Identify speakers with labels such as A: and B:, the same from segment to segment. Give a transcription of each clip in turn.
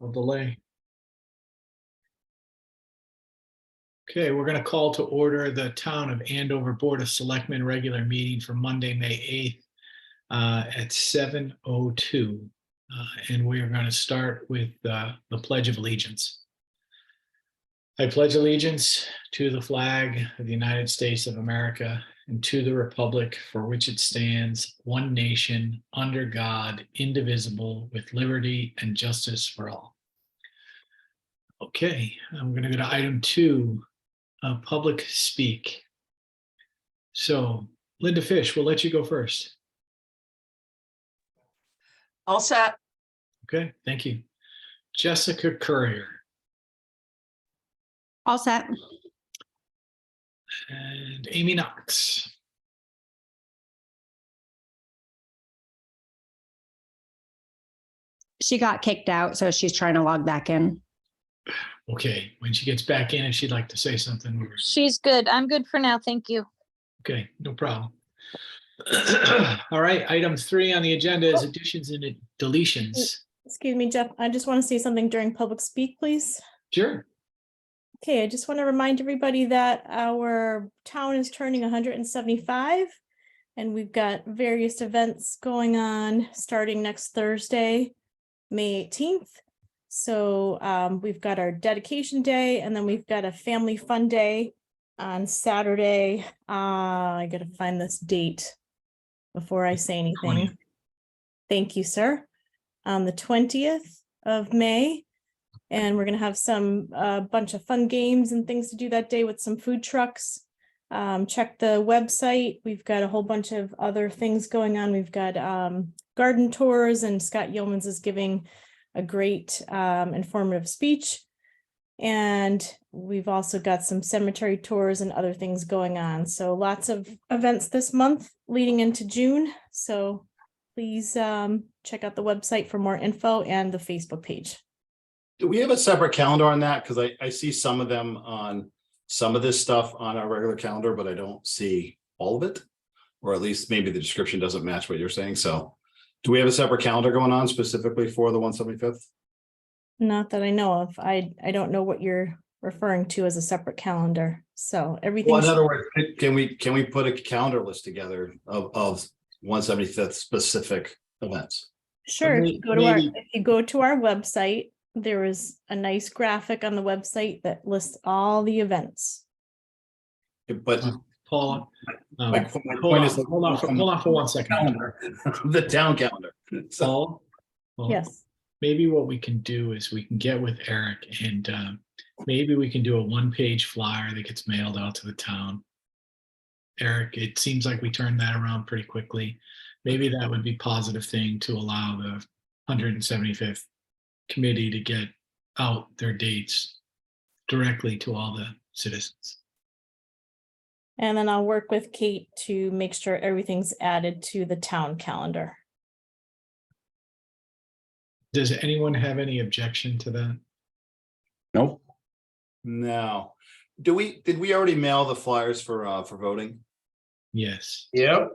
A: I'll delay. Okay, we're going to call to order the Town of Andover Board of Selectmen regular meeting for Monday, May 8th at 7:02. And we are going to start with the Pledge of Allegiance. I pledge allegiance to the flag of the United States of America and to the republic for which it stands, one nation, under God, indivisible, with liberty and justice for all. Okay, I'm going to go to item 2. Public speak. So Linda Fish, we'll let you go first.
B: All set.
A: Okay, thank you. Jessica Courier.
C: All set.
A: And Amy Knox.
C: She got kicked out, so she's trying to log back in.
A: Okay, when she gets back in, if she'd like to say something.
D: She's good. I'm good for now. Thank you.
A: Okay, no problem. All right, item 3 on the agenda is additions and deletions.
E: Excuse me, Jeff, I just want to say something during public speak, please.
A: Sure.
E: Okay, I just want to remind everybody that our town is turning 175, and we've got various events going on starting next Thursday, May 18th. So we've got our dedication day, and then we've got a family fun day on Saturday. I got to find this date before I say anything.
A: 20th.
E: Thank you, sir. On the 20th of May. And we're going to have some bunch of fun games and things to do that day with some food trucks. Check the website. We've got a whole bunch of other things going on. We've got garden tours, and Scott Yeomans is giving a great informative speech. And we've also got some cemetery tours and other things going on. So lots of events this month leading into June. So please check out the website for more info and the Facebook page.
F: Do we have a separate calendar on that? Because I see some of them on some of this stuff on our regular calendar, but I don't see all of it. Or at least maybe the description doesn't match what you're saying. So do we have a separate calendar going on specifically for the 175th?
E: Not that I know of. I don't know what you're referring to as a separate calendar. So everything.
F: Well, in other words, can we put a calendar list together of 175th specific events?
E: Sure. If you go to our website, there is a nice graphic on the website that lists all the events.
F: But
A: Paula,
F: my
A: hold
F: point is
A: on for 1 second.
F: calendar, the town calendar. So
A: Paul,
E: Yes.
A: maybe what we can do is we can get with Eric, and maybe we can do a 1-page flyer that gets mailed out to the town. Eric, it seems like we turned that around pretty quickly. Maybe that would be a positive thing to allow the 175th committee to get out their dates directly to all the citizens.
E: And then I'll work with Kate to make sure everything's added to the town calendar.
A: Does anyone have any objection to that?
F: nope. No. Did we already mail the flyers for voting?
A: Yes.
B: Yep.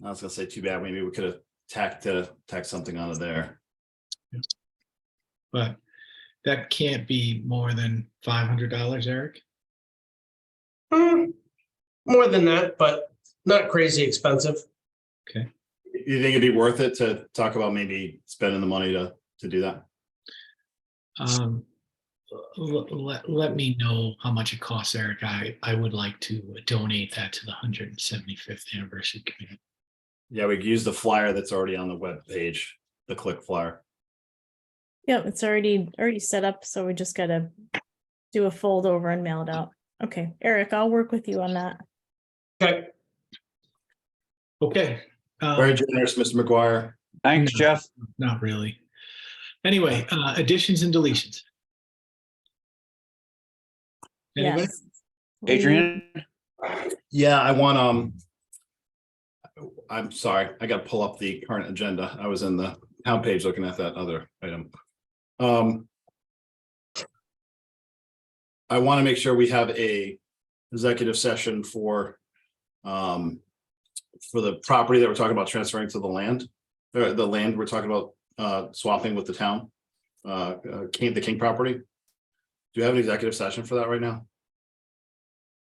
F: I was gonna say too bad. Maybe we could have tacked something onto there.
A: But that can't be more than $500, Eric?
B: More than that, but not crazy expensive.
A: Okay.
F: You think it'd be worth it to talk about maybe spending the money to do that?
A: Let me know how much it costs, Eric. I would like to donate that to the 175th anniversary committee.
F: Yeah, we could use the flyer that's already on the web page, the click flyer.
E: Yep, it's already set up, so we just gotta do a fold over and mail it out. Okay, Eric, I'll work with you on that.
B: Okay.
A: Okay.
F: Very generous, Mr. McGuire.
G: Thanks, Jeff.
A: Not really. Anyway, additions and deletions. Anybody?
E: Yes.
G: Adrian?
F: Yeah, I'm sorry, I gotta pull up the current agenda. I was in the town page looking at that other item. I want to make sure we have a executive session for the property that we're talking about transferring to the land, or the land we're talking about swapping with the town. the King property. Do you have an executive session for that right now?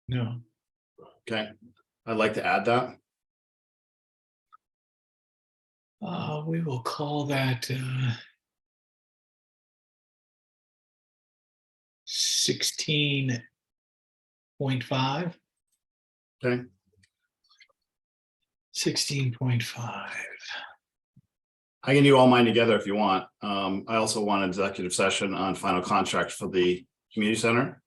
A: No.
F: Okay, I'd like to add that.
A: We will call that 16.5.
F: Okay,
A: 16.5.
F: I can do all mine together if you want. I also want an executive session on final contract for the community center.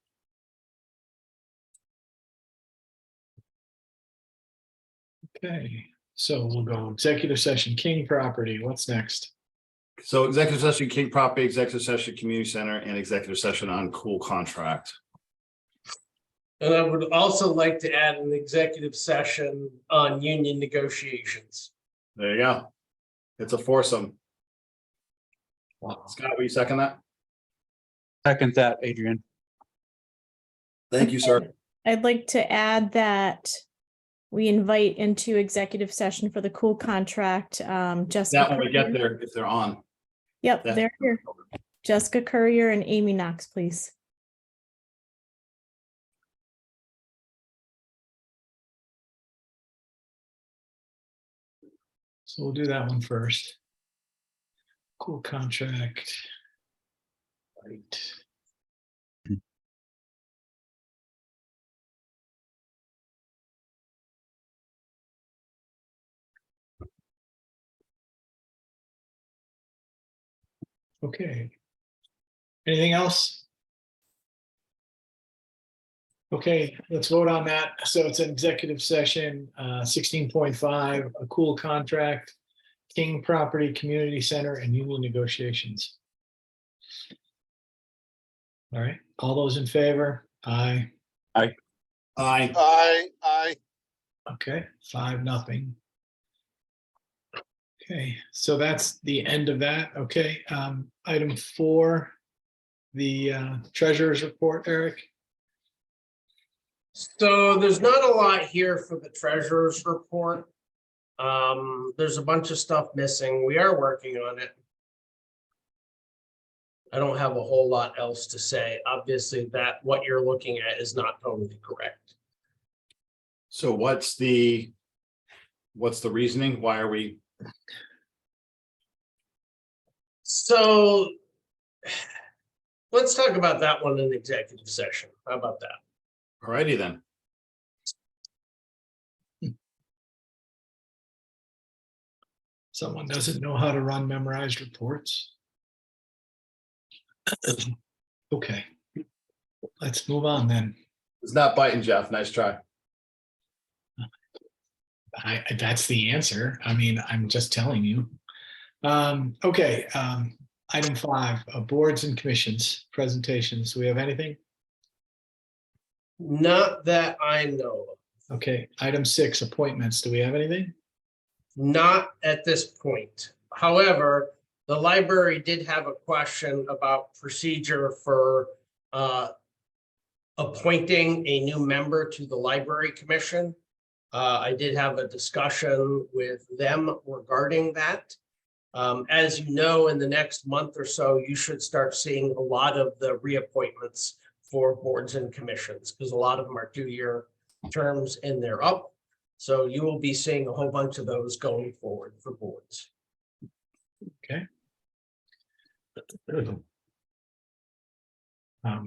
A: Okay, so we'll go executive session, King property. What's next?
F: So executive session, King property, executive session, community center, and executive session on cool contract.
B: And I would also like to add an executive session on union negotiations.
F: There you go. It's a foursome. Scott, will you second that?
G: Second that, Adrian.
F: Thank you, sir.
E: I'd like to add that we invite into executive session for the cool contract, Jessica.
F: That when we get
E: Courier.
F: there, if they're on.
E: Yep,
F: That's-
E: they're here. Jessica Courier and Amy Knox, please.
A: So we'll do that one first. Cool contract. Right. Okay. Anything else? Okay, let's vote on that. So it's an executive session, 16.5, a cool contract, King property, community center, and union negotiations. All right, all those in favor? Aye.
F: Aye.
H: Aye.
A: Okay, 5-0. Okay, so that's the end of that. Okay, item 4, the treasurer's report, Eric.
B: So there's not a lot here for the treasurer's report. There's a bunch of stuff missing. We are working on it. I don't have a whole lot else to say. Obviously, that what you're looking at is not totally correct.
F: So what's the reasoning? Why are we?
B: So let's talk about that one in executive session. How about that?
F: Alrighty then.
A: Someone doesn't know how to run memorized reports. Okay, let's move on then.
F: It's not biting, Jeff. Nice try.
A: That's the answer. I mean, I'm just telling you. Okay, item 5, boards and commissions, presentations. Do we have anything?
B: Not that I know of.
A: Okay, item 6, appointments. Do we have anything?
B: Not at this point. However, the library did have a question about procedure for appointing a new member to the library commission. I did have a discussion with them regarding that. As you know, in the next month or so, you should start seeing a lot of the reappointments for boards and commissions, because a lot of them are 2-year terms and they're up. So you will be seeing a whole bunch of those going forward for boards.
A: Okay.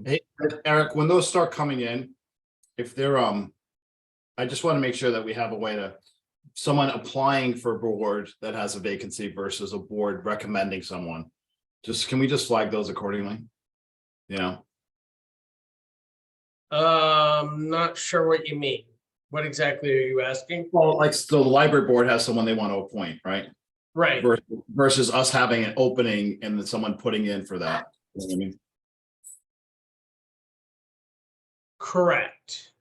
F: Hey, Eric, when those start coming in, if they're I just want to make sure that we have a way to, someone applying for a board that has a vacancy versus a board recommending someone. Can we just flag those accordingly? You know?
B: Not sure what you mean. What exactly are you asking?
F: Well, like, so the library board has someone they want to appoint, right?
B: Right,
F: Versus us having an opening and then someone putting in for that. You know what I mean?
B: correct.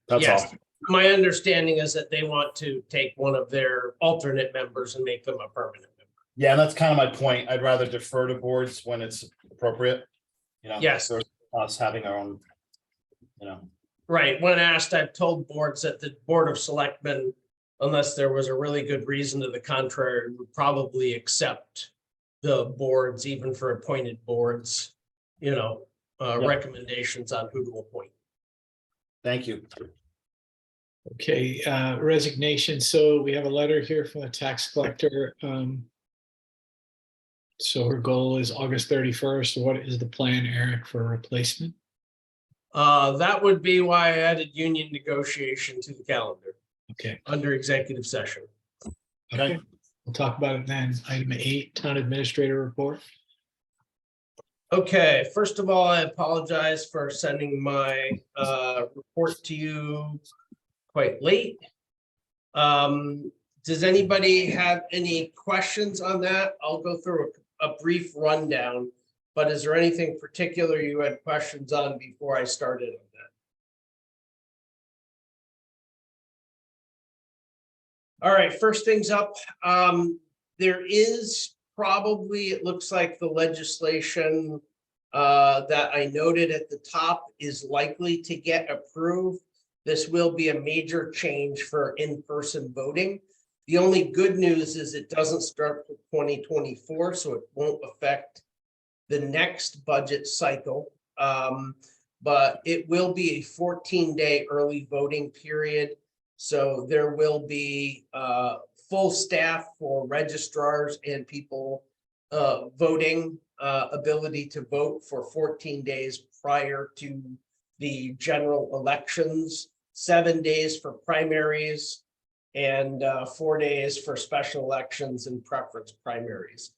F: That's
B: Yes.
F: all.
B: My understanding is that they want to take one of their alternate members and make them a permanent member.
F: Yeah, and that's kind of my point. I'd rather defer to boards when it's appropriate. You know,
B: Yes.
F: versus us having our own, you know.
B: Right, when asked, I've told boards that the Board of Selectmen, unless there was a really good reason to the contrary, would probably accept the boards, even for appointed boards,
F: Yeah.
B: recommendations on who to appoint.
F: Thank you.
A: Okay, resignation. So we have a letter here from the tax collector. So her goal is August 31st. What is the plan, Eric, for replacement?
B: That would be why I added union negotiation to the calendar
A: Okay,
B: under executive session.
A: okay. We'll talk about it then. Item 8, town administrator report.
B: Okay, first of all, I apologize for sending my report to you quite late. Does anybody have any questions on that? I'll go through a brief rundown, but is there anything particular you had questions on before I started on that? All right, first things up, there is probably, it looks like the legislation that I noted at the top is likely to get approved. This will be a major change for in-person voting. The only good news is it doesn't start for 2024, so it won't affect the next budget cycle. But it will be a 14-day early voting period. So there will be full staff for registrars and people voting ability to vote for 14 days prior to the general elections, 7 days for primaries, and 4 days for special elections and preference primaries.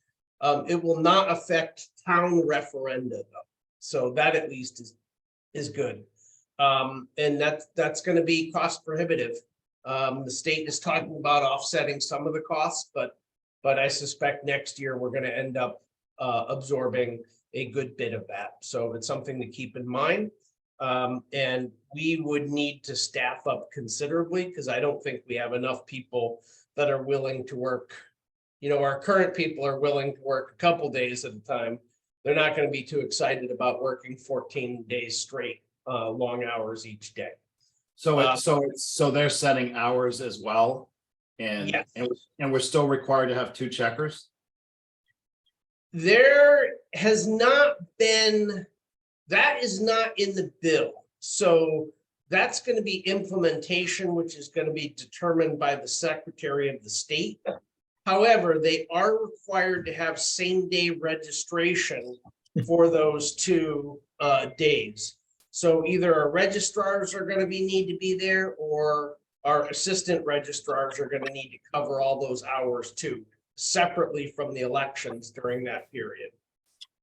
B: It will not affect town referenda though. So that at least is good. And that's going to be cost prohibitive. The state is talking about offsetting some of the costs, but I suspect next year we're going to end up absorbing a good bit of that. So it's something to keep in mind. And we would need to staff up considerably because I don't think we have enough people that are willing to work. Our current people are willing to work a couple days at a time. They're not going to be too excited about working 14 days straight, long hours each day.
F: So they're setting hours as well, and
B: Yes.
F: and we're still required to have 2 checkers.
B: There has not been, that is not in the bill. So that's going to be implementation, which is going to be determined by the Secretary of the State. However, they are required to have same-day registration for those 2 days. So either our registrars are going to need to be there, or our assistant registrars are going to need to cover all those hours too, separately from the elections during that period.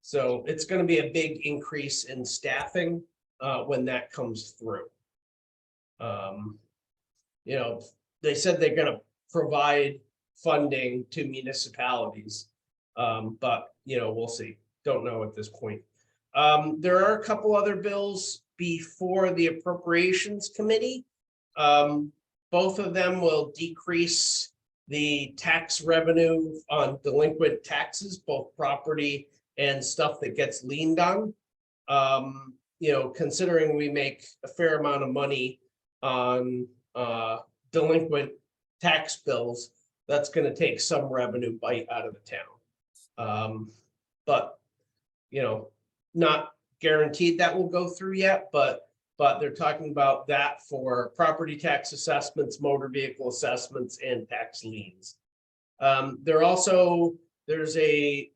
B: So it's going to be a big increase in staffing when that comes through. They said they're going to provide funding to municipalities, but we'll see. Don't know at this point. There are a couple other bills before the Appropriations Committee. Both of them will decrease the tax revenue on delinquent taxes, both property and stuff that gets leaned on. Considering we make a fair amount of money on delinquent tax bills, that's going to take some revenue bite out of the town. But not guaranteed that will go through yet, but they're talking about that for property tax assessments, motor vehicle assessments, and tax liens. There's a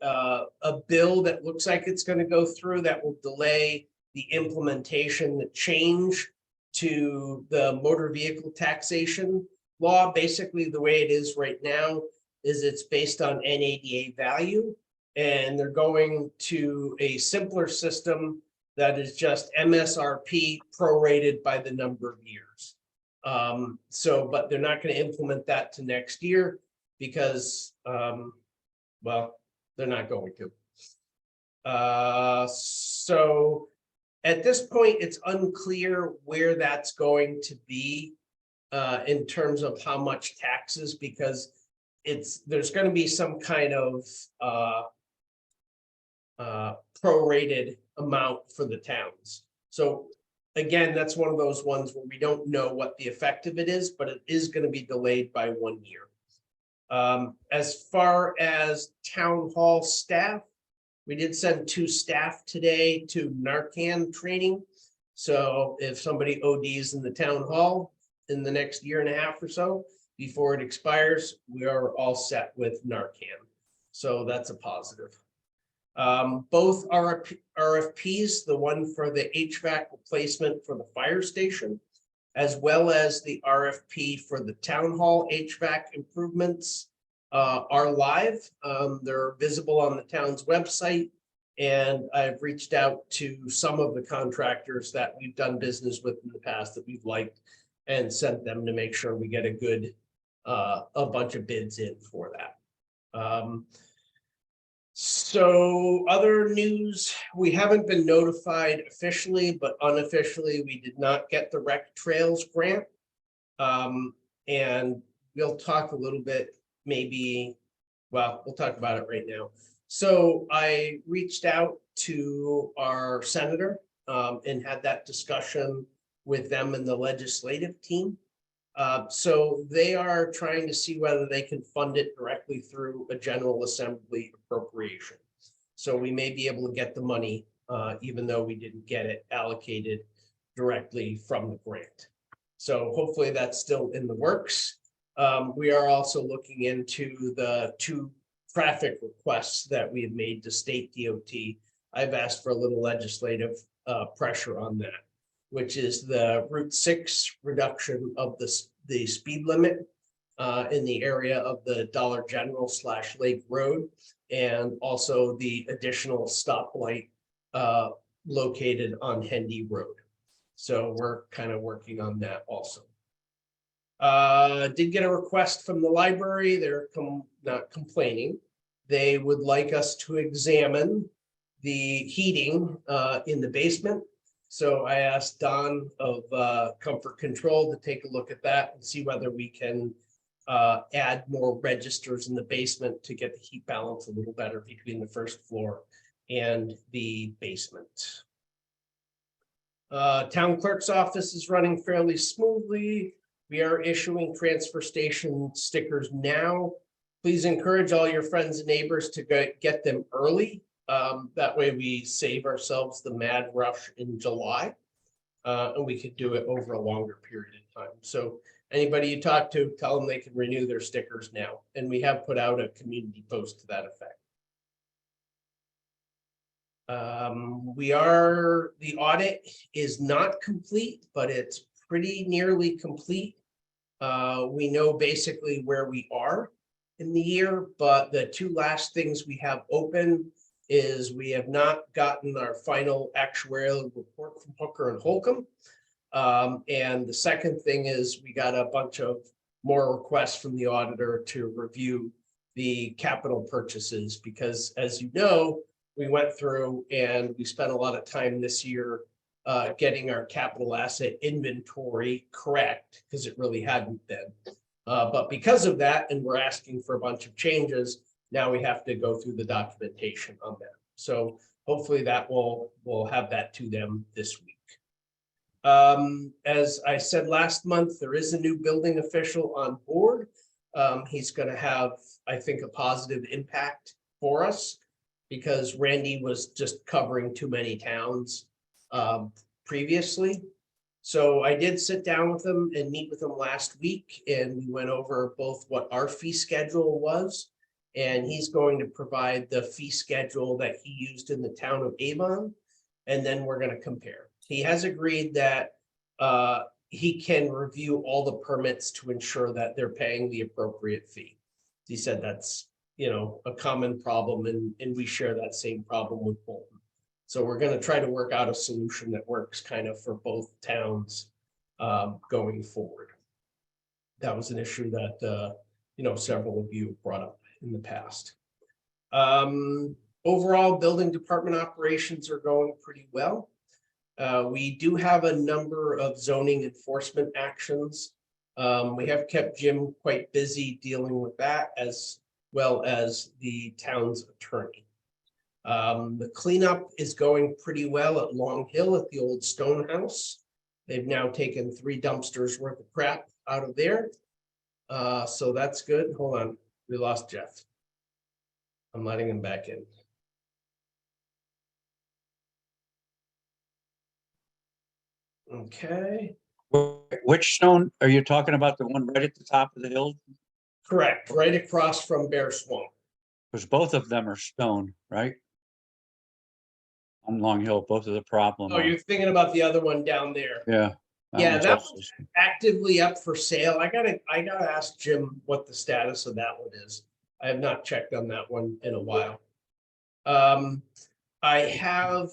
B: bill that looks like it's going to go through that will delay the implementation, the change to the motor vehicle taxation law. Basically, the way it is right now is it's based on NADA value, and they're going to a simpler system that is just MSRP prorated by the number of years. But they're not going to implement that to next year because, well, they're not going to. So at this point, it's unclear where that's going to be in terms of how much taxes, because there's going to be some kind of prorated amount for the towns. So again, that's one of those ones where we don't know what the effect of it is, but it is going to be delayed by 1 year. As far as town hall staff, we did send 2 staff today to Narcan training. So if somebody ODs in the town hall in the next year and a half or so, before it expires, we are all set with Narcan. So that's a positive. Both RFPs, the one for the HVAC replacement for the fire station, as well as the RFP for the town hall HVAC improvements, are live. They're visible on the town's website. And I've reached out to some of the contractors that we've done business with in the past that we've liked and sent them to make sure we get a bunch of bids in for that. So other news, we haven't been notified officially, but unofficially, we did not get the rec trails grant. And we'll talk a little bit, maybe, well, we'll talk about it right now. So I reached out to our senator and had that discussion with them and the legislative team. So they are trying to see whether they can fund it directly through a General Assembly appropriation. So we may be able to get the money, even though we didn't get it allocated directly from the grant. So hopefully that's still in the works. We are also looking into the 2 traffic requests that we have made to state DOT. I've asked for a little legislative pressure on that, which is the Route 6 reduction of the speed limit in the area of the Dollar General / Lake Road, and also the additional stoplight located on Hendy Road. So we're kind of working on that also. Did get a request from the library. They're not complaining. They would like us to examine the heating in the basement. So I asked Don of Comfort Control to take a look at that and see whether we can add more registers in the basement to get the heat balance a little better between the first floor and the basement. Town clerk's office is running fairly smoothly. We are issuing transfer station stickers now. Please encourage all your friends and neighbors to get them early. That way we save ourselves the mad rush in July. And we could do it over a longer period of time. So anybody you talk to, tell them they can renew their stickers now. And we have put out a community post to that effect. The audit is not complete, but it's pretty nearly complete. We know basically where we are in the year, but the 2 last things we have open is we have not gotten our final actuarial report from Hooker and Holcomb. And the second thing is we got a bunch of more requests from the auditor to review the capital purchases, because as you know, we went through and we spent a lot of time this year getting our capital asset inventory correct, because it really hadn't been. But because of that, and we're asking for a bunch of changes, now we have to go through the documentation on that. So hopefully that we'll have that to them this week. As I said last month, there is a new building official on board. He's going to have, I think, a positive impact for us, because Randy was just covering too many towns previously. So I did sit down with him and meet with him last week, and we went over both what our fee schedule was, and he's going to provide the fee schedule that he used in the town of Avon, and then we're going to compare. He has agreed that he can review all the permits to ensure that they're paying the appropriate fee. He said that's, you know, a common problem, and we share that same problem with Bolton. So we're going to try to work out a solution that works kind of for both towns going forward. That was an issue that, you know, several of you brought up in the past. Overall, building department operations are going pretty well. We do have a number of zoning enforcement actions. We have kept Jim quite busy dealing with that, as well as the town's attorney. The cleanup is going pretty well at Long Hill at the old stone house. They've now taken 3 dumpsters worth of crap out of there. So that's good. Hold on. We lost Jeff. I'm letting him back in. Okay,
G: Which stone are you talking about? The one right at the top of the hill?
B: correct, right across from Bear Swamp.
G: Because both of them are stone, right? On Long Hill, both of the problem.
B: Oh, you're thinking about the other one down there.
G: Yeah.
B: Yeah,
G: one's
B: that
G: also-
B: one's actively up for sale. I gotta ask Jim what the status of that one is. I have not checked on that one in a while. I have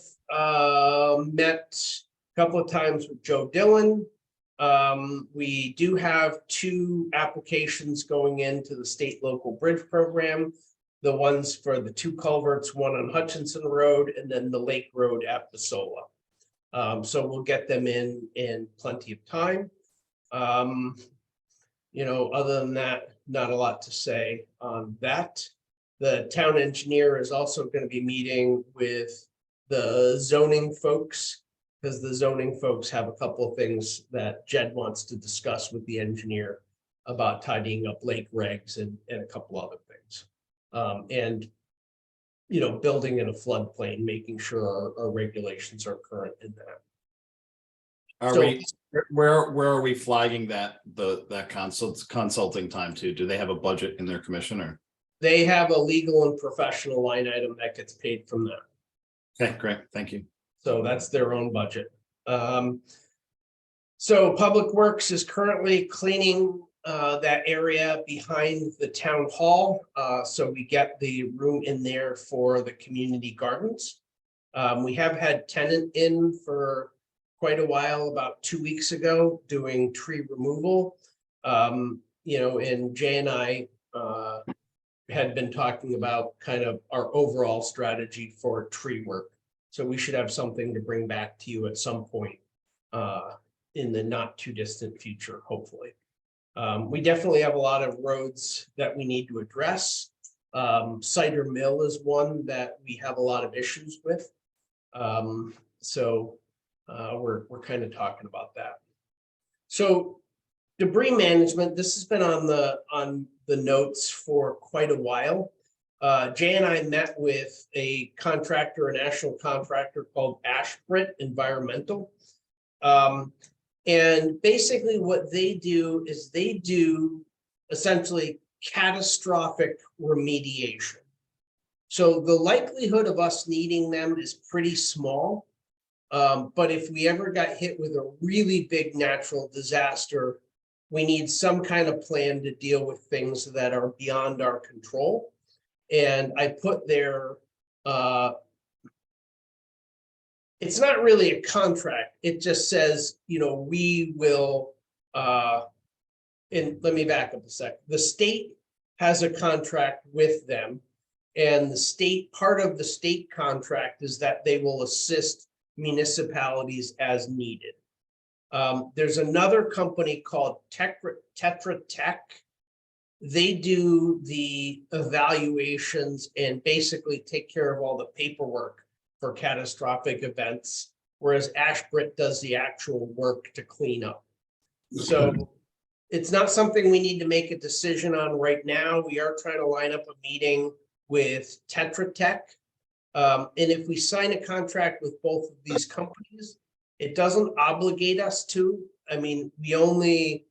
B: met a couple of times with Joe Dillon. We do have 2 applications going into the state local bridge program. The ones for the 2 culverts, one on Hutchinson Road and then the Lake Road at Basola. So we'll get them in plenty of time. You know, other than that, not a lot to say on that. The town engineer is also going to be meeting with the zoning folks, because the zoning folks have a couple of things that Jed wants to discuss with the engineer about tidying up lake regs and a couple other things. And you know, building in a floodplain, making sure our regulations are current in that.
F: Are
B: So-
F: we, where are we flagging that consulting time to? Do they have a budget in their commission or?
B: They have a legal and professional line item that gets paid from that.
F: Okay, great, thank you.
B: So that's their own budget. So Public Works is currently cleaning that area behind the town hall. So we get the room in there for the community gardens. We have had tenant in for quite a while, about 2 weeks ago, doing tree removal. You know, and Jay and I had been talking about kind of our overall strategy for tree work. So we should have something to bring back to you at some point in the not too distant future, hopefully. We definitely have a lot of roads that we need to address. Cider Mill is one that we have a lot of issues with. So we're kind of talking about that. So debris management, this has been on the notes for quite a while. Jay and I met with a contractor, a national contractor called Ashbrit Environmental. And basically what they do is they do essentially catastrophic remediation. So the likelihood of us needing them is pretty small. But if we ever got hit with a really big natural disaster, we need some kind of plan to deal with things that are beyond our control. And I put there, it's not really a contract. It just says, you know, we will, and let me back up a sec. The state has a contract with them, and the state, part of the state contract is that they will assist municipalities as needed. There's another company called Tetra Tech. They do the evaluations and basically take care of all the paperwork for catastrophic events, whereas Ashbrit does the actual work to clean up. So it's not something we need to make a decision on right now. We are trying to line up a meeting with Tetra Tech. And if we sign a contract with both of these companies, it doesn't obligate us to. I mean, we only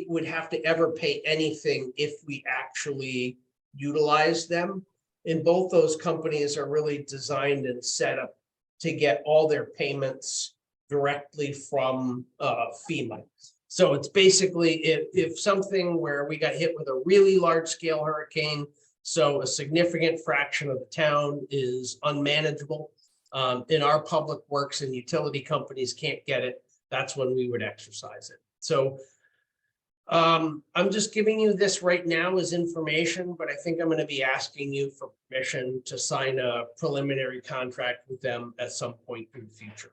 B: would have to ever pay anything if we actually utilize them. And both those companies are really designed and set up to get all their payments directly from FEMA. So it's basically if something where we got hit with a really large scale hurricane, so a significant fraction of the town is unmanageable, and our public works and utility companies can't get it, that's when we would exercise it. So I'm just giving you this right now as information, but I think I'm going to be asking you for permission to sign a preliminary contract with them at some point in the future.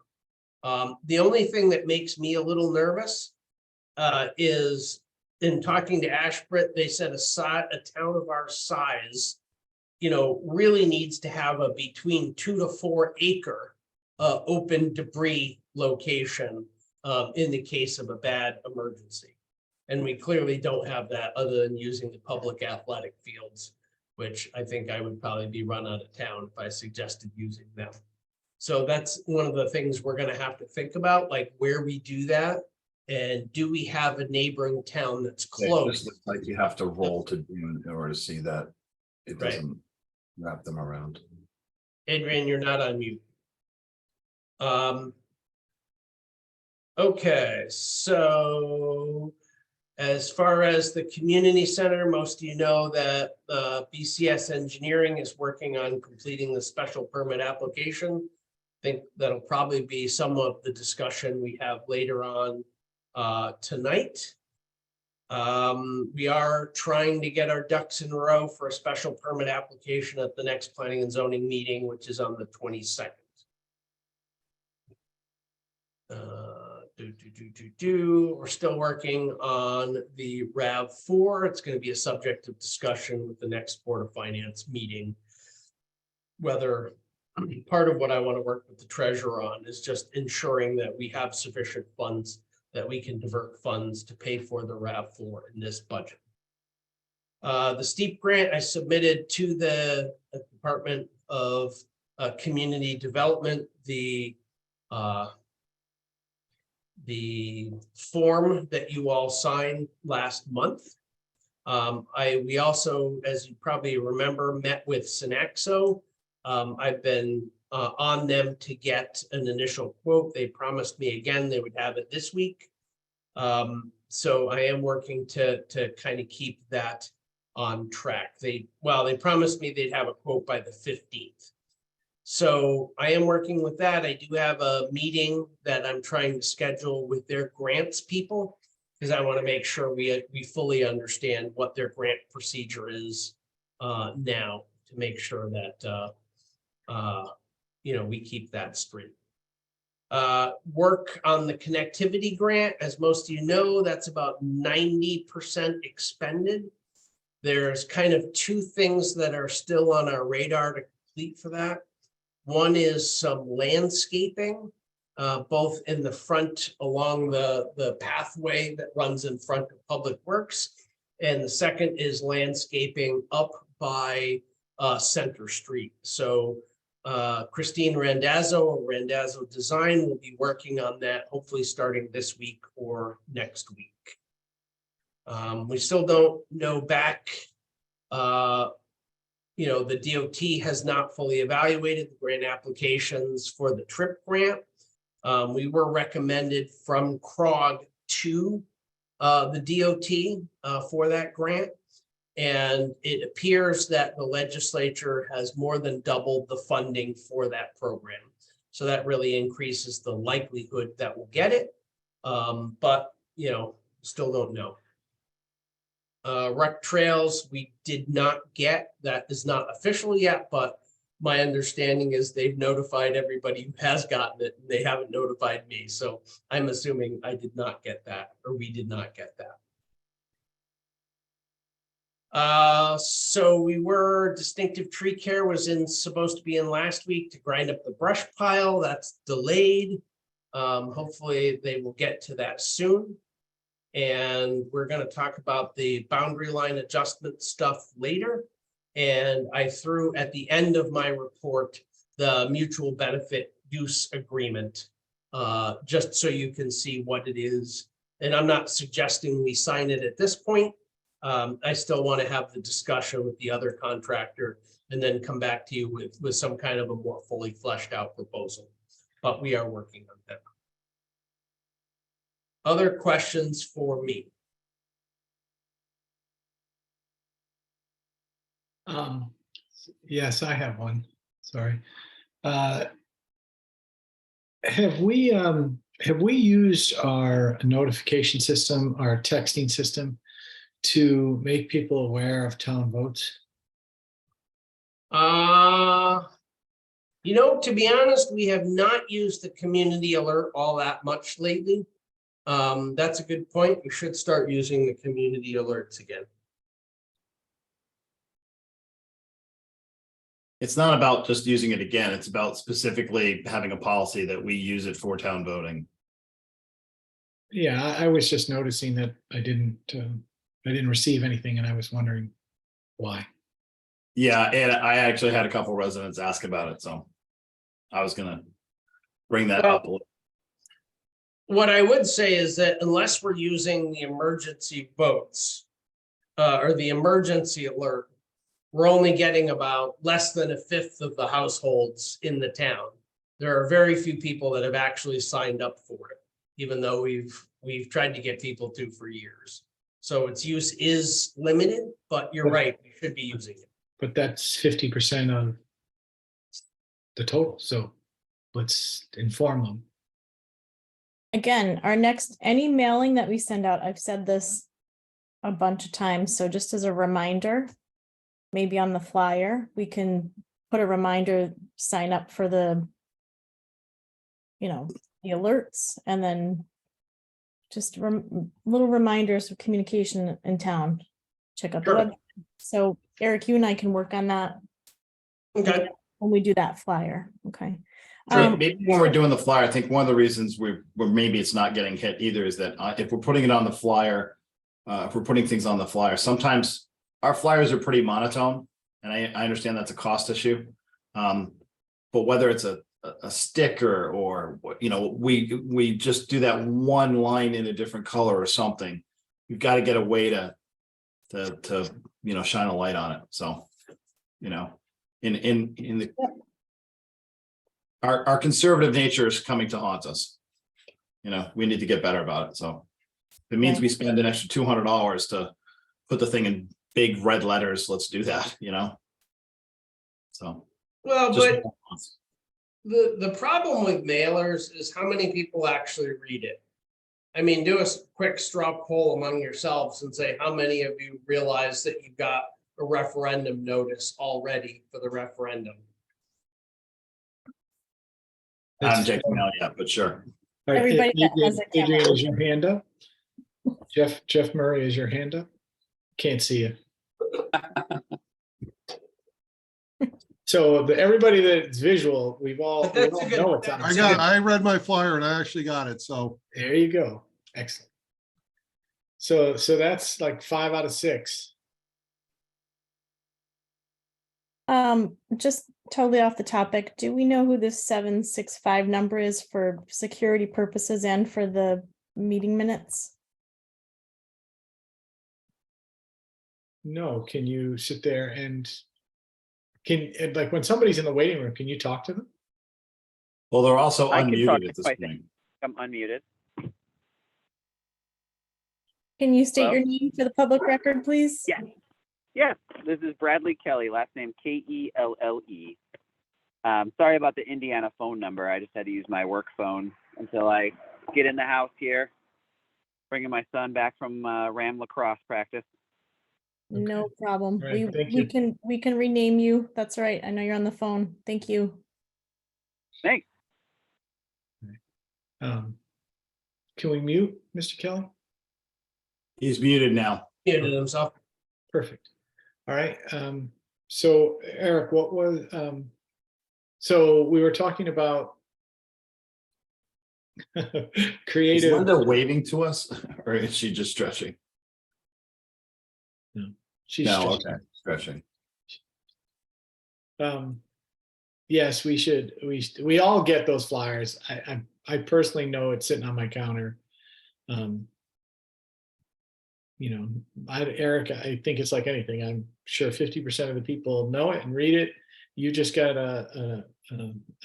B: The only thing that makes me a little nervous is in talking to Ashbrit, they said a town of our size, you know, really needs to have a between 2 to 4 acre open debris location in the case of a bad emergency. And we clearly don't have that other than using the public athletic fields, which I think I would probably be run out of town if I suggested using them. So that's one of the things we're gonna have to think about, like where we do that. And do we have a neighboring town that's
F: It
B: close?
F: just looks like you have to roll to do in order to see that. It
B: Right.
F: doesn't wrap them around.
B: Adrian, you're not on mute. Okay, so as far as the community center, most of you know that BCS Engineering is working on completing the special permit application. I think that'll probably be some of the discussion we have later on tonight. We are trying to get our ducks in a row for a special permit application at the next planning and zoning meeting, which is on the 22nd. We're still working on the RAV4. It's going to be a subject of discussion with the next Board of Finance meeting. Whether part of what I want to work with the treasurer on is just ensuring that we have sufficient funds that we can divert funds to pay for the RAV4 in this budget. The STEEP grant I submitted to the Department of Community Development, the form that you all signed last month. We also, as you probably remember, met with Synaxo. I've been on them to get an initial quote. They promised me again they would have it this week. So I am working to kind of keep that on track. They promised me they'd have a quote by the 15th. So I am working with that. I do have a meeting that I'm trying to schedule with their grants people, because I want to make sure we fully understand what their grant procedure is now, to make sure that we keep that straight. Work on the connectivity grant, as most of you know, that's about 90% expended. There's kind of two things that are still on our radar to complete for that. One is some landscaping, both in the front along the pathway that runs in front of Public Works. And the second is landscaping up by Center Street. So Christine Randazzo of Randazzo Design will be working on that, hopefully starting this week or next week. We still don't know back. The DOT has not fully evaluated the grant applications for the TRIP grant. We were recommended from CROG to the DOT for that grant. And it appears that the legislature has more than doubled the funding for that program. So that really increases the likelihood that we'll get it. But, still don't know. Rec trails, we did not get, that is not official yet, but my understanding is they've notified everybody who has gotten it. And they haven't notified me. So I'm assuming I did not get that, or we did not get that. So distinctive tree care was supposed to be in last week to grind up the brush pile. That's delayed. Hopefully they will get to that soon. And we're going to talk about the boundary line adjustment stuff later. And I threw at the end of my report the mutual benefit use agreement, just so you can see what it is. And I'm not suggesting we sign it at this point. I still want to have the discussion with the other contractor and then come back to you with some kind of a more fully fleshed out proposal. But we are working on that. Other questions for me?
A: Yes, I have one. Sorry. Have we used our notification system, our texting system, to make people aware of town votes?
B: To be honest, we have not used the community alert all that much lately. That's a good point. We should start using the community alerts again.
F: It's not about just using it again. It's about specifically having a policy that we use it for town voting.
A: Yeah, I was just noticing that I didn't receive anything and I was wondering why.
F: Yeah, and I actually had a couple residents ask about it, so I was gonna bring that
B: Well-
F: up a little.
B: What I would say is that unless we're using the emergency boats or the emergency alert, we're only getting about less than a fifth of the households in the town. There are very few people that have actually signed up for it, even though we've tried to get people to for years. So its use is limited, but you're right, we should be using it.
A: But that's 50% of the total. So let's inform them.
E: Again, our next, any mailing that we send out, I've said this a bunch of times, so just as a reminder, maybe on the flyer, we can put a reminder, sign up for the, the alerts, and then just little reminders of communication in town. Check out the
B: Sure.
E: web. So Eric, you and I can work on that
B: Okay,
E: when we do that flyer, okay?
F: Maybe when we're doing the flyer, I think one of the reasons we're maybe it's not getting hit either is that if we're putting it on the flyer, if we're putting things on the flyer, sometimes our flyers are pretty monotone, and I understand that's a cost issue. But whether it's a sticker or we just do that one line in a different color or something, we've got to get a way to shine a light on it. So, in the our conservative nature is coming to haunt us. We need to get better about it. So if it means we spend an extra $200 to put the thing in big red letters, let's do that, So.
B: well,
F: just-
B: but the problem with mailers is how many people actually read it. I mean, do a quick straw poll among yourselves and say, how many of you realize that you've got a referendum notice already for the referendum?
F: I haven't checked them out yet, but sure.
A: All right,
E: Everybody that has a camera.
A: Adrian, is your hand up? Jeff Murray, is your hand up? Can't see you. So everybody that's visual, we all
B: But that's a good-
A: know it's on.
H: I read my flyer and I actually got it, so.
A: There you go. Excellent. So that's like 5 out of 6.
E: Just totally off the topic, do we know who this 765 number is for security purposes and for the meeting minutes?
A: No, can you sit there and like when somebody's in the waiting room, can you talk to them?
F: Well, they're also
I: I can talk
F: unmuted
I: to
F: at this
I: my
F: point.
I: I'm unmuted.
E: Can you state
I: Hello?
E: your name for the public record, please?
I: Yeah. Yes, this is Bradley Kelly, last name K-E-L-L-E. Sorry about the Indiana phone number. I just had to use my work phone until I get in the house here, bringing my son back from Ram lacrosse practice.
E: No problem.
A: All right, thank you.
E: We can rename you. That's right. I know you're on the phone. Thank you.
I: Thanks.
A: Can we mute Mr. Kelly?
F: He's muted now.
B: Muted himself.
A: Perfect. All right. So Eric, what was, so we were talking about
F: Is
A: creative.
F: Linda waving to us or is she just stretching?
A: She's
F: No,
A: just-
F: okay, stretching.
A: Yes, we all get those flyers. I personally know it's sitting on my counter. Eric, I think it's like anything. I'm sure 50% of the people know it and read it. You just got an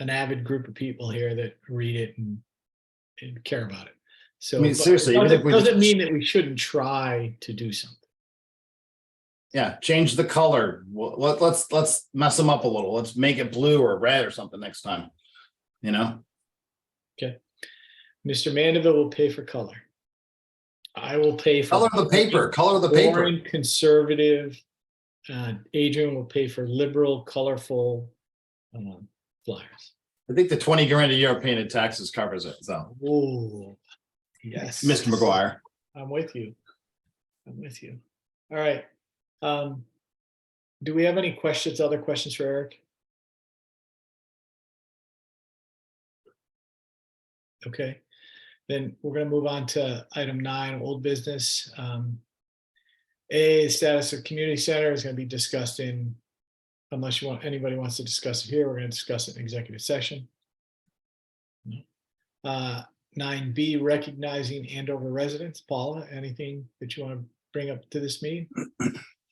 A: avid group of people here that read it and care about it. So
F: I mean,
A: but
F: seriously,
A: it
F: even if we
A: doesn't
F: just-
A: mean that we shouldn't try to do something.
F: Yeah, change the color. Let's mess them up a little. Let's make it blue or red or something next time.
A: Okay. Mr. Mandeville will pay for color. I will pay for
F: Color the paper, color the paper.
A: boring, conservative. Adrian will pay for liberal, colorful flyers.
F: I think the 20 grand a year painted taxes covers it. So,
A: Oh, yes.
F: Mr. McGuire.
A: I'm with you. All right. Do we have any questions, other questions for Eric? Okay. Then we're going to move on to item 9, old business. A, status of community center is going to be discussed in, unless anybody wants to discuss it here, we're going to discuss it in executive session. No. 9B, recognizing Andover residents. Paula, anything that you want to bring up to this meeting?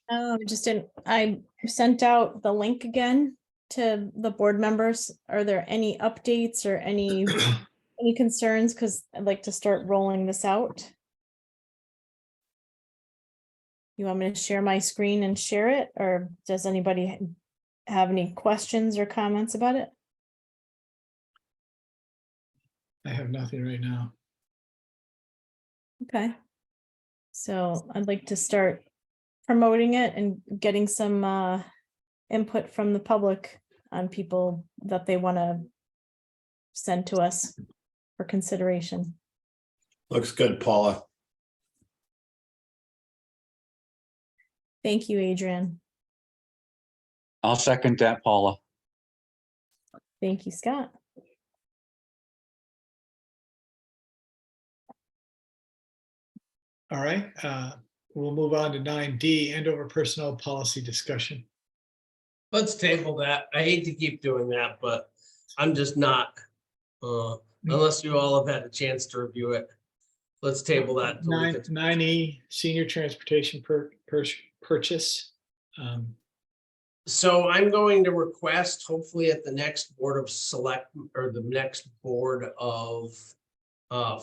E: I sent out the link again to the board members. Are there any updates or any concerns? Because I'd like to start rolling this out. You want me to share my screen and share it, or does anybody have any questions or comments about it?
A: I have nothing right now.
E: Okay. So I'd like to start promoting it and getting some input from the public on people that they want to send to us for consideration.
F: Looks good, Paula.
E: Thank you, Adrian.
G: I'll second that, Paula.
E: Thank you, Scott.
A: All right, we'll move on to 9D, Andover personnel policy discussion.
B: Let's table that. I hate to keep doing that, but I'm just not, unless you all have had a chance to review it. Let's table that. till we can-
A: 9E, senior transportation purchase.
B: So I'm going to request, hopefully at the next Board of Select, or the next Board of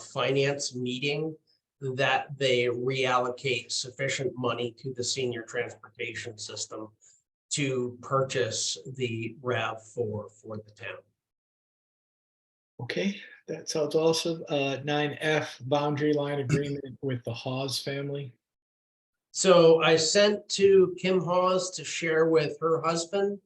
B: Finance meeting, that they reallocate sufficient money to the senior transportation system to purchase the RAV4 for the town.
A: Okay, that sounds awesome. 9F, boundary line agreement with the Hawes family.
B: So I sent to Kim Hawes to share with her husband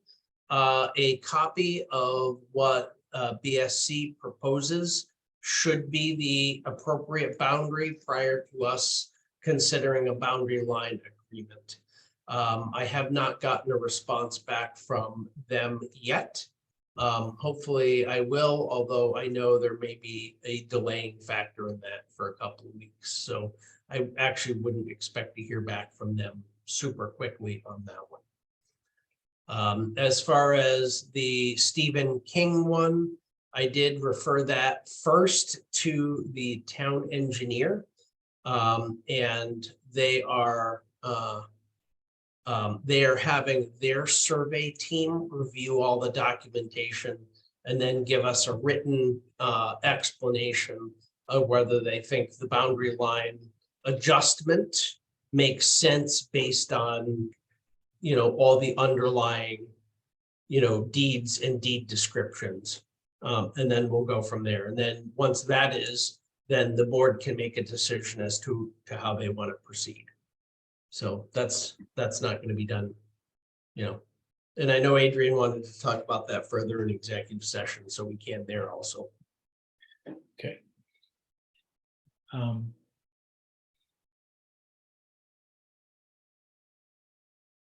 B: a copy of what BSC proposes should be the appropriate boundary prior to us considering a boundary line agreement. I have not gotten a response back from them yet. Hopefully I will, although I know there may be a delaying factor in that for a couple of weeks. So I actually wouldn't expect to hear back from them super quickly on that one. As far as the Stephen King one, I did refer that first to the town engineer. And they are having their survey team review all the documentation and then give us a written explanation of whether they think the boundary line adjustment makes sense based on, all the underlying, deeds and deed descriptions. And then we'll go from there. And then once that is, then the board can make a decision as to how they want to proceed. So that's not going to be done, and I know Adrian wanted to talk about that further in executive session, so we can there also.
A: Okay.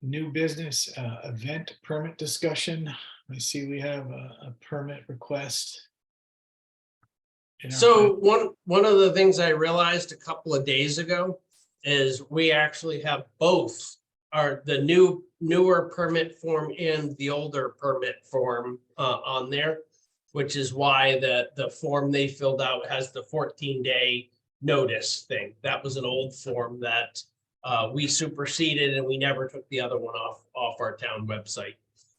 A: New business event permit discussion. I see we have a permit request.
B: So one of the things I realized a couple of days ago is we actually have both the newer permit form and the older permit form on there, which is why the form they filled out has the 14-day notice thing. That was an old form that we superseded, and we never took the other one off our town website.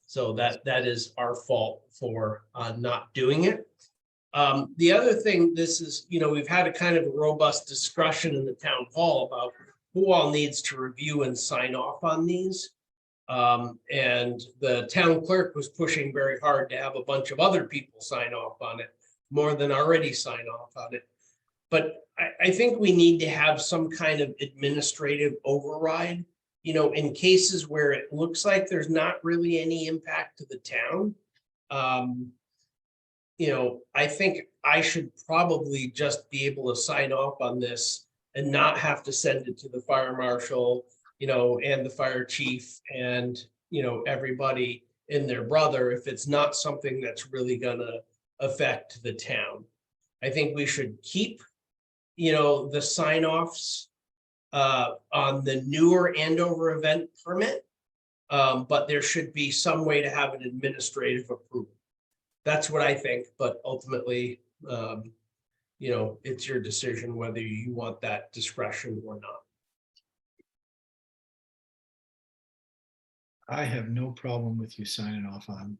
B: So that is our fault for not doing it. The other thing, this is, we've had a kind of a robust discussion in the town hall about who all needs to review and sign off on these. And the town clerk was pushing very hard to have a bunch of other people sign off on it, more than already sign off on it. But I think we need to have some kind of administrative override, in cases where it looks like there's not really any impact to the town. I think I should probably just be able to sign off on this and not have to send it to the fire marshal, and the fire chief and, everybody and their brother if it's not something that's really gonna affect the town. I think we should keep the sign offs on the newer Andover event permit. But there should be some way to have an administrative approval. That's what I think, but ultimately, it's your decision whether you want that discretion or not.
A: I have no problem with you signing off on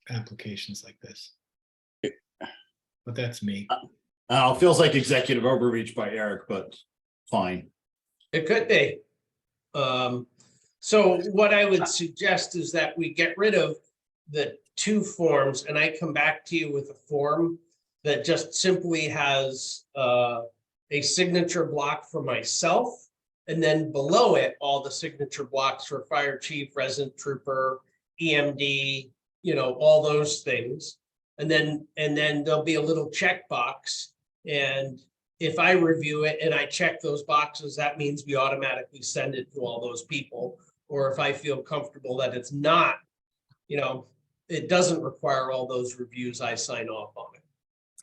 A: applications like this. But that's me.
F: Feels like executive overreach by Eric, but fine.
B: It could be. So what I would suggest is that we get rid of the 2 forms and I come back to you with a form that just simply has a signature block for myself. And then below it, all the signature blocks for fire chief, resident trooper, EMD, all those things. And then there'll be a little checkbox. And if I review it and I check those boxes, that means we automatically send it to all those people. Or if I feel comfortable that it's not, it doesn't require all those reviews, I sign off on it.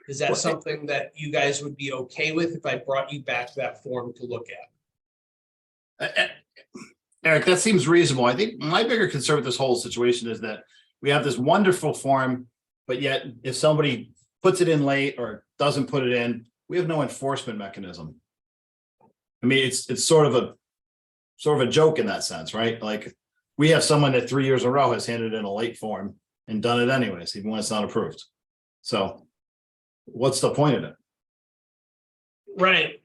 B: Is that something that you guys would be okay with if I brought you back that form to look at?
F: Eric, that seems reasonable. I think my bigger concern with this whole situation is that we have this wonderful form, but yet if somebody puts it in late or doesn't put it in, we have no enforcement mechanism. I mean, it's sort of a joke in that sense, right? Like we have someone that 3 years in a row has handed in a late form and done it anyways, even when it's not approved. So what's the point of it?
B: Right.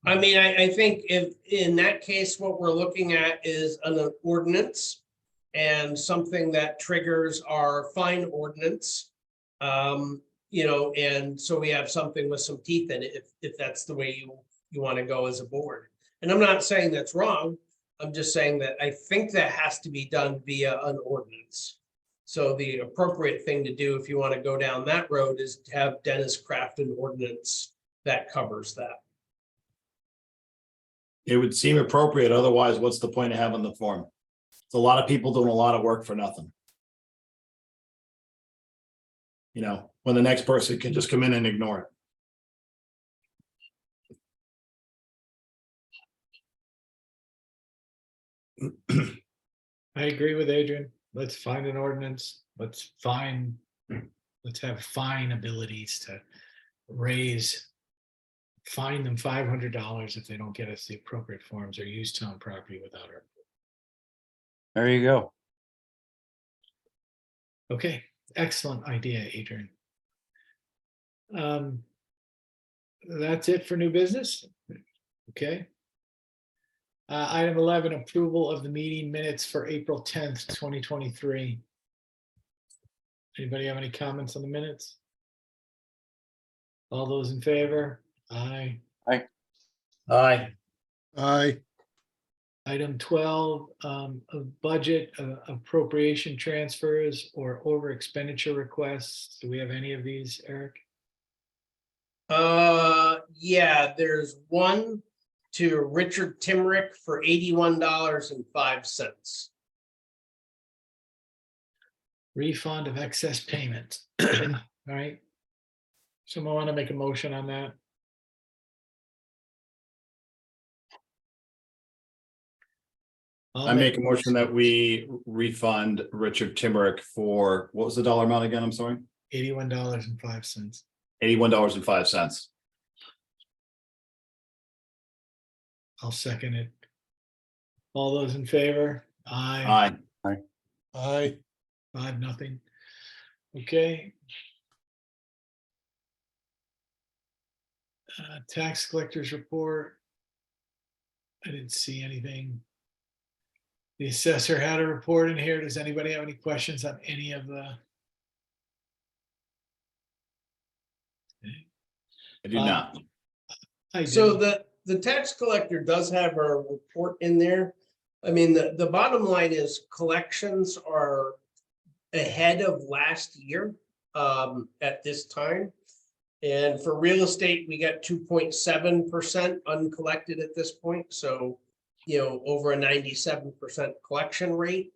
B: I mean, I think if in that case, what we're looking at is an ordinance and something that triggers our fine ordinance. And so we have something with some teeth in it, if that's the way you want to go as a board. And I'm not saying that's wrong. I'm just saying that I think that has to be done via an ordinance. So the appropriate thing to do if you want to go down that road is to have Dennis craft an ordinance that covers that.
F: It would seem appropriate. Otherwise, what's the point of having the form? It's a lot of people doing a lot of work for nothing. When the next person can just come in and ignore it.
A: I agree with Adrian. Let's find an ordinance. Let's have fine abilities to fine them $500 if they don't get us the appropriate forms or use town property without our.
G: There you go.
A: Okay, excellent idea, Adrian. That's it for new business. Okay. Item 11, approval of the meeting minutes for April 10th, 2023. Anybody have any comments on the minutes? All those in favor? Aye.
F: Aye.
H: Aye.
A: Item 12, of budget appropriation transfers or over expenditure requests. Do we have any of these, Eric?
B: Yeah, there's one to Richard Timrick for $81.05.
A: Refund of excess payment. All right. Someone want to make a motion on that?
F: I make a motion that we refund Richard Timerick for, what was the dollar amount again? I'm sorry.
A: $81.05.
F: $81.05.
A: I'll second it. All those in favor? Aye.
F: Aye.
H: Aye.
A: 5-0. Okay. Tax collector's report. I didn't see anything. The assessor had a report in here. Does anybody have any questions on any of the?
F: I do not.
A: I
B: So
A: do.
B: the tax collector does have a report in there. I mean, the bottom line is collections are ahead of last year at this time. And for real estate, we got 2.7% uncollected at this point. So, over a 97% collection rate.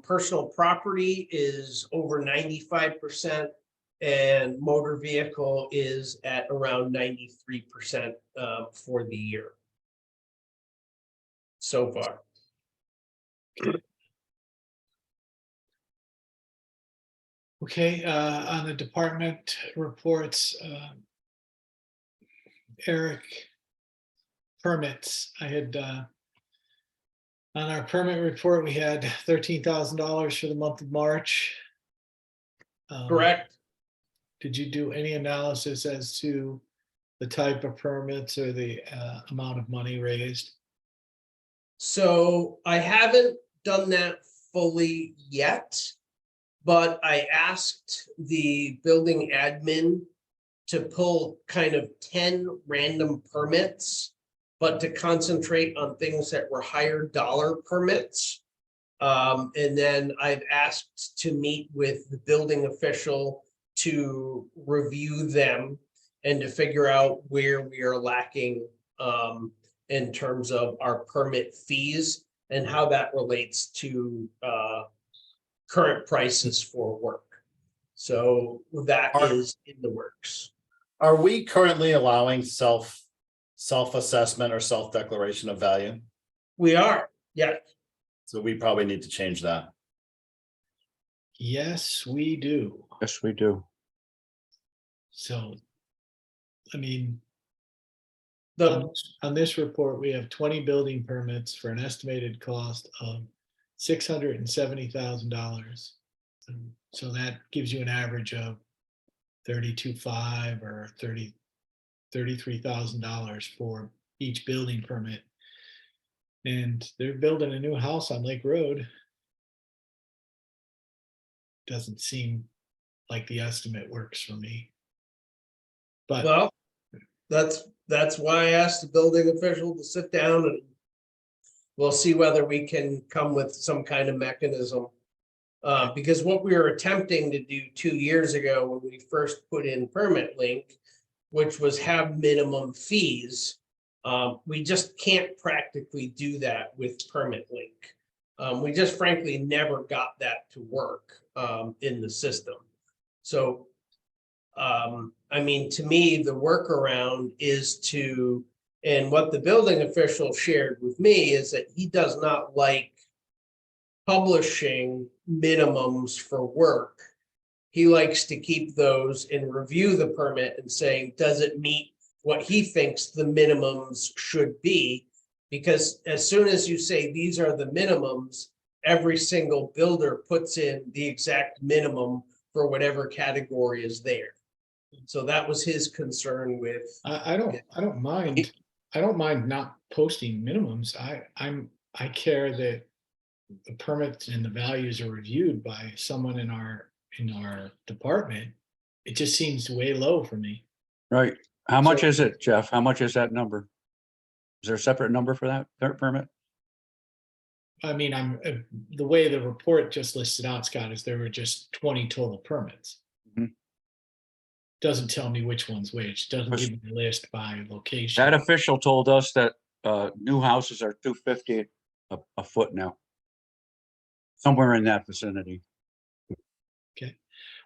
B: Personal property is over 95%. and motor vehicle is at around 93% for the year. So far.
A: Okay, on the department reports, Eric, permits, I had, on our permit report, we had $13,000 for the month of March.
B: Correct.
A: Did you do any analysis as to the type of permits or the amount of money raised?
B: So I haven't done that fully yet, but I asked the building admin to pull kind of 10 random permits, but to concentrate on things that were higher dollar permits. And then I've asked to meet with the building official to review them and to figure out where we are lacking in terms of our permit fees and how that relates to current prices for work. So that is in the works.
F: Are we currently allowing self-assessment or self-declaration of value?
B: We are, yeah.
F: So we probably need to change that.
A: Yes, we do.
G: Yes, we do.
A: So, I mean,
B: The
A: on this report, we have 20 building permits for an estimated cost of $670,000. So that gives you an average of 32.5 or $33,000 for each building permit. And they're building a new house on Lake Road. Doesn't seem like the estimate works for me. But
B: well, that's why I asked the building official to sit down and we'll see whether we can come with some kind of mechanism. Because what we were attempting to do 2 years ago when we first put in Permit Link, which was have minimum fees, we just can't practically do that with Permit Link. We just frankly never got that to work in the system. So, I mean, to me, the workaround is to, and what the building official shared with me is that he does not like publishing minimums for work. He likes to keep those and review the permit and saying, does it meet what he thinks the minimums should be? Because as soon as you say these are the minimums, every single builder puts in the exact minimum for whatever category is there. So that was his concern with.
A: I don't mind not posting minimums. I care that the permits and the values are reviewed by someone in our department. It just seems way low for me.
G: Right. How much
B: So-
G: is it, Jeff? How much is that number? Is there a separate number for that permit?
A: I mean, the way the report just listed out, Scott, is there were just 20 total permits.
G: Mhm.
A: Doesn't tell me which one's which. Doesn't
G: Was-
A: give me the list by location.
G: That official told us that new houses are $250 a foot now. Somewhere in that vicinity.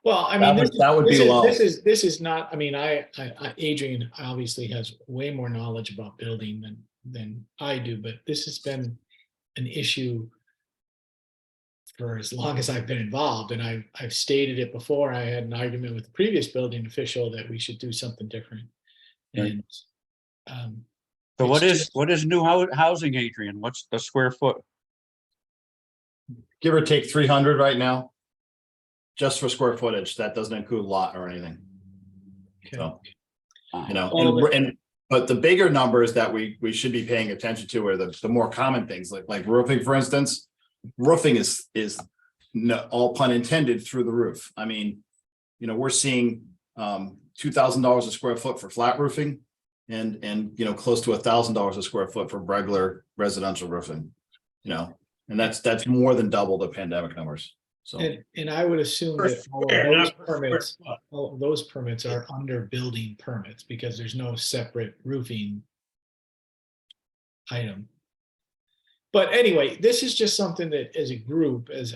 A: Well, I mean,
F: That would be low.
A: This is not, I mean, Adrian obviously has way more knowledge about building than I do, but this has been an issue for as long as I've been involved, and I've stated it before. I had an argument with the previous building official that we should do something different.
G: Right.
A: And
G: So
A: it's
G: what is new housing, Adrian? What's the square foot?
F: Give or take 300 right now. Just for square footage. That doesn't include lot or anything.
A: okay.
F: So,
G: Wow.
F: you know,
A: All
F: but the bigger numbers that we should be paying attention to are the more common things like roofing, for instance. Roofing is no, all pun intended, through the roof. I mean, you know, we're seeing $2,000 a square foot for flat roofing and you know, close to $1,000 a square foot for regular residential roofing, you know, and that's more than double the pandemic numbers. So
A: And I would assume
B: Per
A: that
B: square, not per square foot.
A: all of those permits are under building permits because there's no separate roofing item. But anyway, this is just something that as a group, as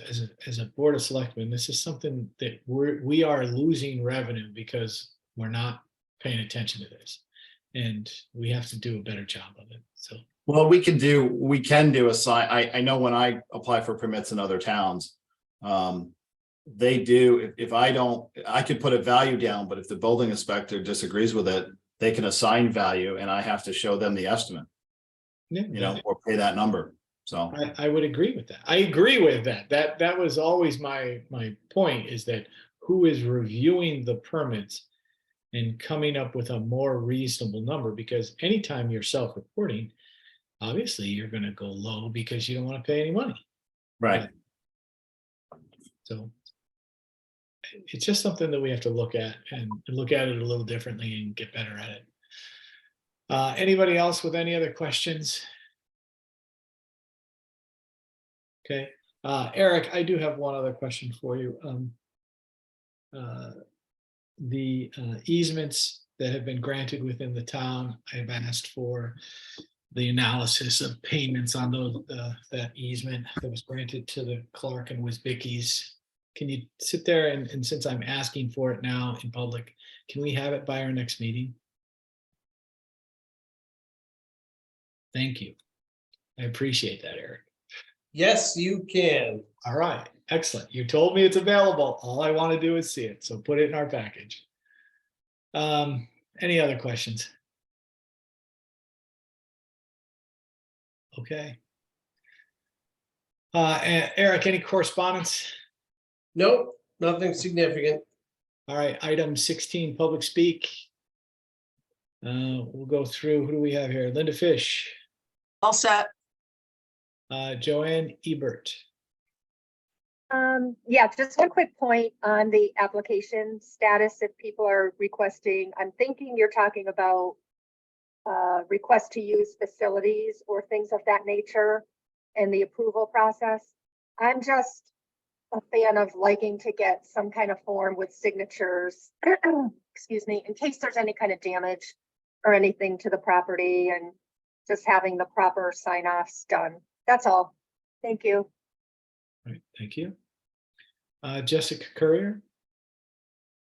A: a board of selectmen, this is something that we are losing revenue because we're not paying attention to this. And we have to do a better job of it. So,
F: Well, we can do a sign. I know when I apply for permits in other towns. They do, if I don't, I could put a value down, but if the building inspector disagrees with it, they can assign value and I have to show them the estimate,
A: yeah,
F: or pay that number. So,
A: I would agree with that. I agree with that. That was always my point, is that who is reviewing the permits and coming up with a more reasonable number, because anytime you're self-reporting, obviously you're going to go low because you don't want to pay any money.
F: right.
A: So it's just something that we have to look at and look at it a little differently and get better at it. Anybody else with any other questions? Okay, Eric, I do have one other question for you. The easements that have been granted within the town, I've asked for the analysis of payments on those, that easement that was granted to the Clark and Wisbicki's. Can you sit there and since I'm asking for it now in public, can we have it by our next meeting? Thank you. I appreciate that, Eric.
B: Yes, you can.
A: All right, excellent. You told me it's available. All I want to do is see it, so put it in our package. Any other questions? Okay. Eric, any correspondence?
B: Nope, nothing significant.
A: All right, item 16, public speak. We'll go through, who do we have here? Linda Fish,
J: All set.
A: Joanne Ebert.
K: Yeah, just a quick point on the application status. If people are requesting, I'm thinking you're talking about request to use facilities or things of that nature and the approval process. I'm just a fan of liking to get some kind of form with signatures, excuse me, in case there's any kind of damage or anything to the property, and just having the proper sign-offs done. That's all. Thank you.
A: All right, thank you. Jessica Courier.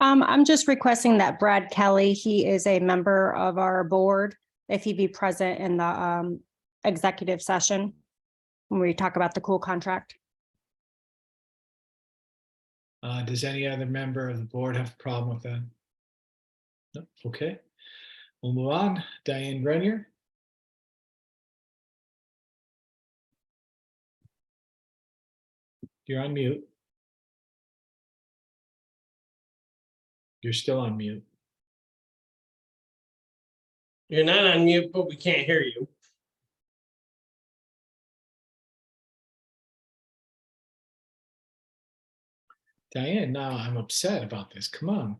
C: I'm just requesting that Brad Kelly, he is a member of our board, if he be present in the executive session when we talk about the cool contract.
A: Does any other member of the board have a problem with that? No? Okay, we'll move on. Diane Grenier. You're on mute. You're still on mute.
B: You're not on mute, but we can't hear you.
A: Diane, now I'm upset about this. Come on.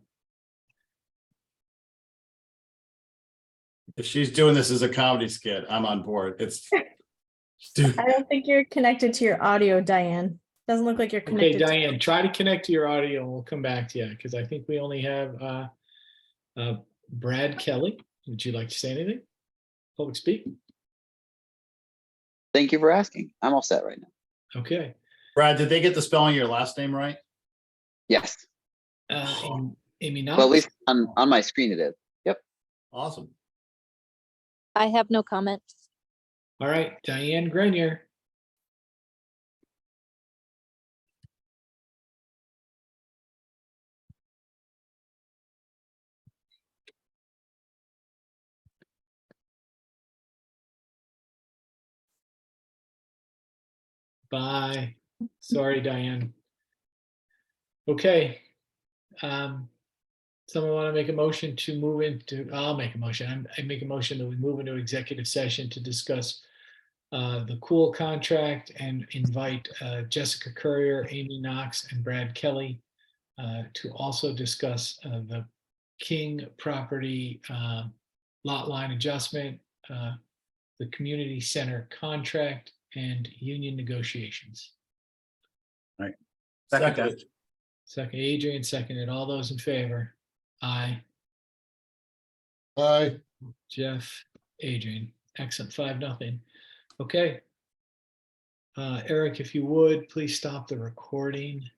F: If she's doing this as a comedy skit, I'm on board. It's.
E: I don't think you're connected to your audio, Diane. Doesn't look like you're
A: Okay,
E: connected.
A: Diane, try to connect to your audio and we'll come back to you because I think we only have Brad Kelly. Would you like to say anything? Public speak?
I: Thank you for asking. I'm all set right now.
A: Okay.
F: Brad, did they get the spelling of your last name right?
I: Yes.
A: Amy
I: Well, at
A: Knox?
I: least on my screen it is. Yep.
F: Awesome.
D: I have no comment.
A: All right, Diane Grenier. Bye. Sorry, Diane. Okay. Someone want to make a motion to move into, I'll make a motion. I make a motion that we move into executive session to discuss the Cool contract and invite Jessica Courier, Amy Knox, and Brad Kelly to also discuss the King property lot line adjustment, the community center contract, and union negotiations.
F: Second.
A: Second, Adrian, seconded. All those in favor? Aye.
H: Aye.
A: Jeff, Adrian. Excellent. 5-0. Okay. Eric, if you would, please stop the recording.